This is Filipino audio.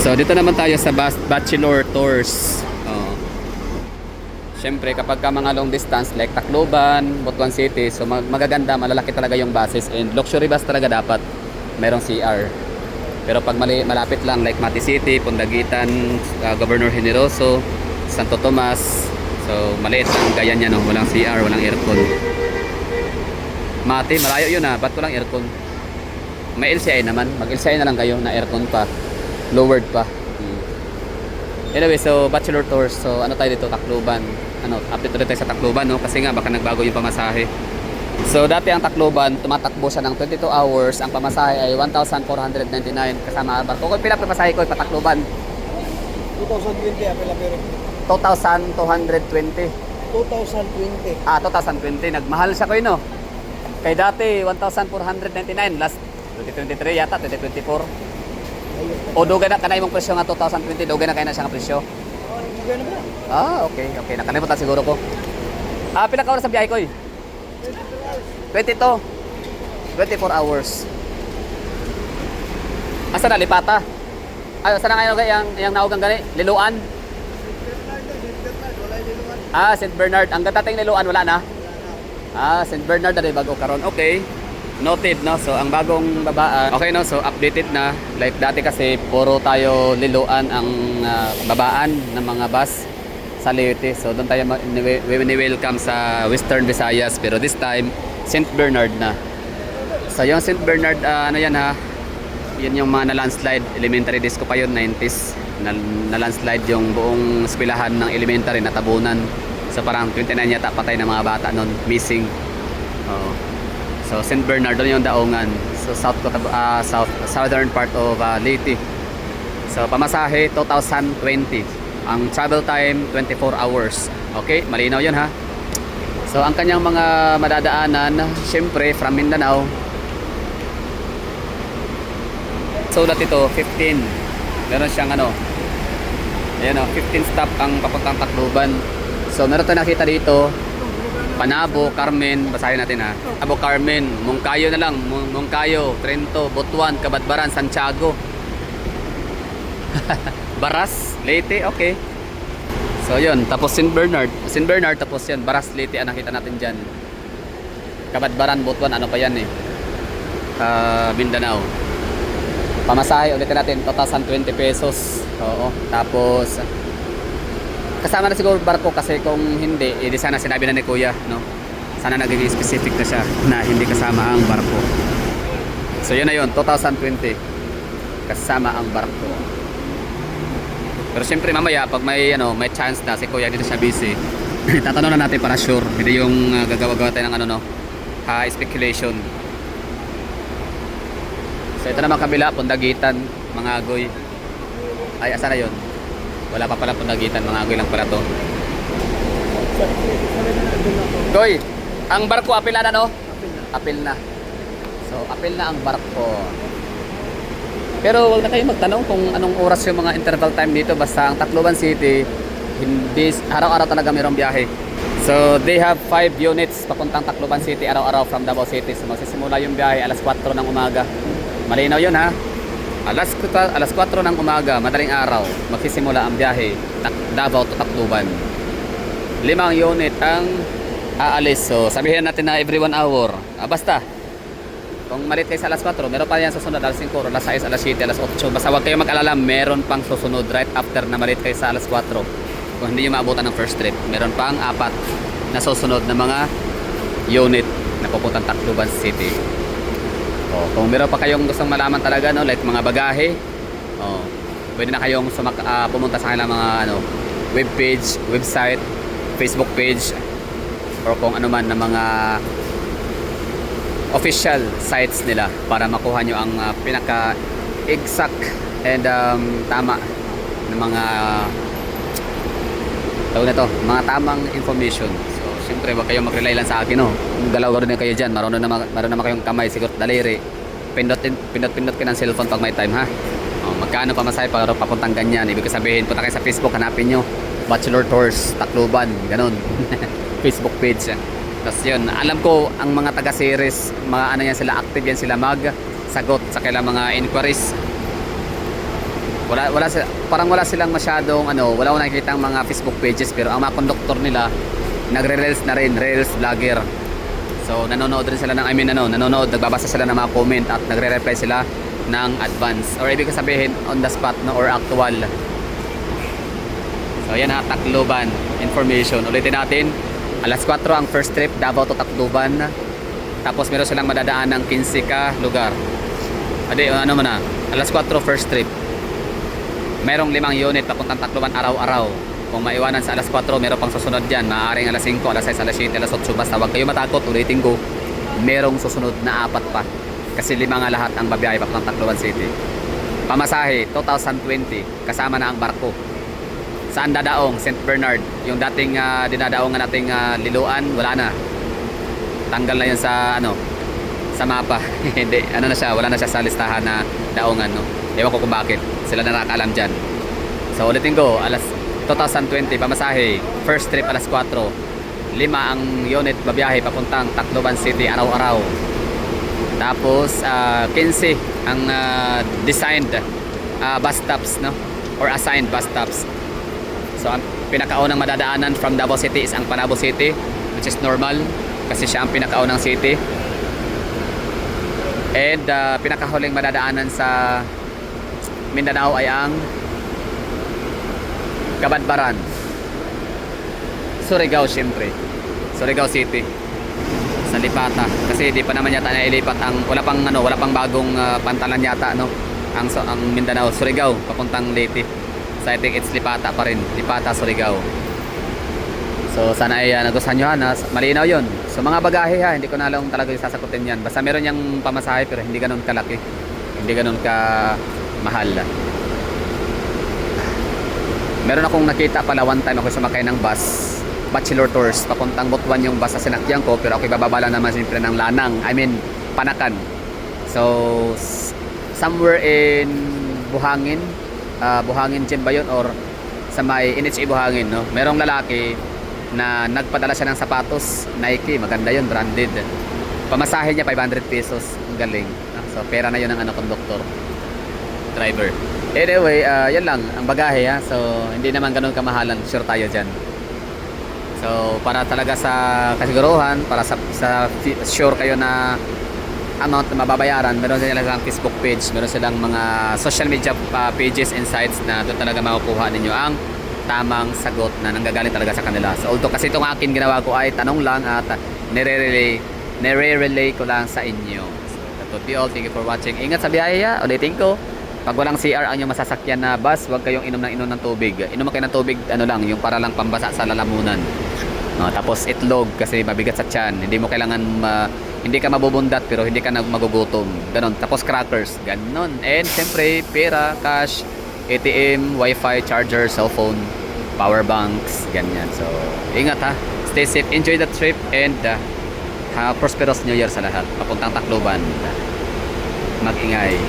So dito naman tayo sa Bachelor Tours. Siyempre kapag ka mga long distance like Tacloban, Butuan City, so magaganda, malalaki talaga yung buses and luxury bus talaga dapat. Merong CR. Pero pag malapit lang like Mati City, Pundagitan, Governor Generoso, Santo Tomas, so maliit lang gaya niya, no? Walang CR, walang aircon. Mati, malayo yun ba't walang aircon? May LCI naman, mag LCI na lang kayo na aircon pa, lowered pa. Anyway, so Bachelor Tours, so ano tayo dito, Tacloban. Update ulit tayo sa Tacloban, no? Kasi nga baka nagbago yung pamasahe. So dati ang Tacloban, tumatakbo siya ng 22 hours, ang pamasahe ay 1,499 kasama barko. Kung pila pamasahe ko pa Tacloban? 2020 apela pero 2,220. 2020. 2020. Nagmahal siya ko no? Kay dati 1,499 last 2023 yata, 2024. O dugay na kanay mong presyo nga 2020, dugay na kay na siya nga presyo. Dugay na ba? Okay. Nakalimutan siguro ko. Pila ka oras sa biyahe ko? 22. 24 hours. Asa na Lipata? Asa na ngayon yung naugang gani? Liluan? St. Bernard. Ang gatating Liluan wala na? St. Bernard na bago karon. Okay. Noted, no? So ang bagong babaan. Okay, no? So updated na. Like dati kasi puro tayo Liluan ang babaan ng mga bus sa Leyte. So doon tayo welcome sa Western Visayas. Pero this time St. Bernard na. So yung St. Bernard ano yan yun yung mga na-landslide. Elementary disco pa yun, 90s. Na-landslide yung buong eskwelahan ng elementary natabunan. So parang 29 yata patay ng mga bata nun, missing. So St. Bernard doon yung daungan. So southern part of Leyte. So pamasahe 2020. Ang travel time 24 hours. Okay, malinaw 'yun ha. So ang kanyang mga madadaanan, syempre from Mindanao. So dati ito 15. Meron siyang ayan 15 stop ang papuntang Tacloban. So meron tayong nakita dito Panabo, Carmen, basahin natin Panabo, Carmen, Mungkayo na lang, Mungkayo, Trento, Butuan, Kabadbaran, Santiago. Baras, Leyte, okay. So yun, tapos St. Bernard, tapos yan, Baras, Leyte, nakita natin dyan. Kabadbaran, Butuan, ano pa yan Mindanao. Pamasahe, ulitin natin, 2,020 pesos. Oo, tapos kasama na siguro barko kasi kung hindi, di sana sinabi na ni Kuya, no? Sana nagiging specific na siya na hindi kasama ang barko. So yun na yun, 2020 kasama ang barko. Pero syempre mamaya pag may chance na si Kuya dito siya busy, tatanong na natin para sure, hindi yung gagawa-gawa tayo ng speculation. So ito naman kabila, Pundagitan, mga agoy. Ay, asa na yun? Wala pa pala Pundagitan, mga agoy lang pala to. Goy, ang barko apil na no? Apil na. So apil na ang barko. Pero wag na kayo magtanong kung anong oras yung mga interval time dito. Basta ang Tacloban City, hindi araw-araw talaga mayroong biyahe. So they have 5 units papuntang Tacloban City araw-araw from Davao City. So magsisimula yung biyahe alas 4 ng umaga. Malinaw yun Alas 4 ng umaga, madaling araw, magsisimula ang biyahe Davao to Tacloban. 5 unit ang aalis. So sabihin natin na every 1 hour. Basta kung malit kayo sa alas 4, meron pa yan susunod alas 5, alas 6, alas 7, alas 8. Basta huwag kayo mag-alala, meron pang susunod right after na malit kayo sa alas 4. Kung hindi nyo maabutan ng first trip, meron pang 4 na susunod na mga unit na pupuntang Tacloban City. Kung meron pa kayong gustong malaman talaga like mga bagahe, pwede na kayong pumunta sa kanilang mga webpage, website, Facebook page, or kung ano man na mga official sites nila para makuha nyo ang pinaka exact and tama na mga mga tamang information. So syempre wag kayong mag-rely lang sa akin dalawa rin kayo dyan, marunong naman kayong kamay, siguro daliri, pindot kayo ng cellphone pag may time magkano pamasahe para papuntang ganyan. Ibig sabihin, punta kayo sa Facebook, hanapin nyo Bachelor Tours Tacloban, ganun. Facebook page tapos yun, alam ko ang mga taga-series, mga yan sila, active yan sila mag sagot sa kailang mga inquiries. Parang wala silang masyadong wala ko nakikita ang mga Facebook pages, pero ang mga conductor nila nagre-reels na rin, reels vlogger. So nanonood rin sila nanonood, nagbabasa sila ng mga comment at nagre-reply sila ng advance or ibig sabihin on the spot or actual. So yan na, Tacloban information. Ulitin natin, alas 4 ang first trip Davao to Tacloban. Tapos meron silang madadaan ng 15 ka lugar. Alas 4 first trip. Merong 5 unit papuntang Tacloban araw-araw. Kung maiwanan sa alas 4, meron pang susunod dyan. Maaaring alas 5, alas 6, alas 7, alas 8. Basta huwag kayo matakot, ulitin ko. Merong susunod na 4 pa. Kasi 5 nga lahat ang babiyahe papuntang Tacloban City. Pamasahe, 2,020. Kasama na ang barko. Saan dadaong? St. Bernard. Yung dating dinadaong nating Liloan, wala na. Tanggal na yun sa sa mapa. Hindi, na siya, wala na siya sa listahan na daongan, no? Ewan ko kung bakit. Sila na nakakaalam dyan. So ulitin ko, alas 2020 pamasahe, first trip alas 4. 5 ang unit babiyahe papuntang Tacloban City araw-araw. Tapos 15 ang designed bus stops, no? Or assigned bus stops. So ang pinakaunang madadaanan from Davao City is ang Panabo City, which is normal kasi siya ang pinakaunang city. And pinakahuling madadaanan sa Mindanao ay ang Kabadbaran, Surigao, siyempre Surigao City sa Lipata, kasi di pa naman yata nailipat wala pang bagong pantalan yata, no? Ang Mindanao, Surigao papuntang Leyte. So I think it's Lipata pa rin, Lipata, Surigao. So sana ay nagustuhan nyo, malinaw yun. So mga bagahe hindi ko na alam talaga yung sasakutin yan. Basta meron yung pamasahe pero hindi ganun kalaki, hindi ganun ka mahal. Meron akong nakita pala one time, ako sumakay ng bus, bachelor tours, papuntang Butuan yung bus sa sinakyan ko, pero ako ibababa lang naman siyempre ng Lanang, Panakan. So somewhere in Buhangin, Buhangin Gym ba yun or sa may NHA Buhangin, no? Merong lalaki na nagpadala siya ng sapatos Nike, maganda yun, branded. Pamasahe niya 500 pesos, ang galing. So pera na yun ng conductor, driver. Anyway, yan lang ang bagahe, ha. So hindi naman ganun kamahalan, sure tayo dyan. So para talaga sa kasiguruhan, para sa sure kayo na amount na mababayaran, meron silang Facebook page, meron silang mga social media pages and sites na doon talaga makukuha ninyo ang tamang sagot na nanggagaling talaga sa kanila. So although kasi itong akin ginawa ko ay tanong lang at nire-relay ko lang sa inyo. So that would be all. Thank you for watching. Ingat sa biyahe, ha. Ulitin ko, pag walang CR ang inyong masasakyan na bus, huwag kayong inom ng tubig. Inom kayo ng tubig, lang, yung para lang pambasa sa lalamunan. No, tapos itlog kasi mabigat sa tiyan. Hindi mo kailangan hindi ka mabubundat pero hindi ka magugutom. Ganon. Tapos crackers, ganon. And siyempre, pera, cash, ATM, wifi, charger, cellphone, power banks, ganyan. So, ingat, ha. Stay safe, enjoy the trip, and prosperous New Year sa lahat. Papuntang Tacloban. Mag-ingay.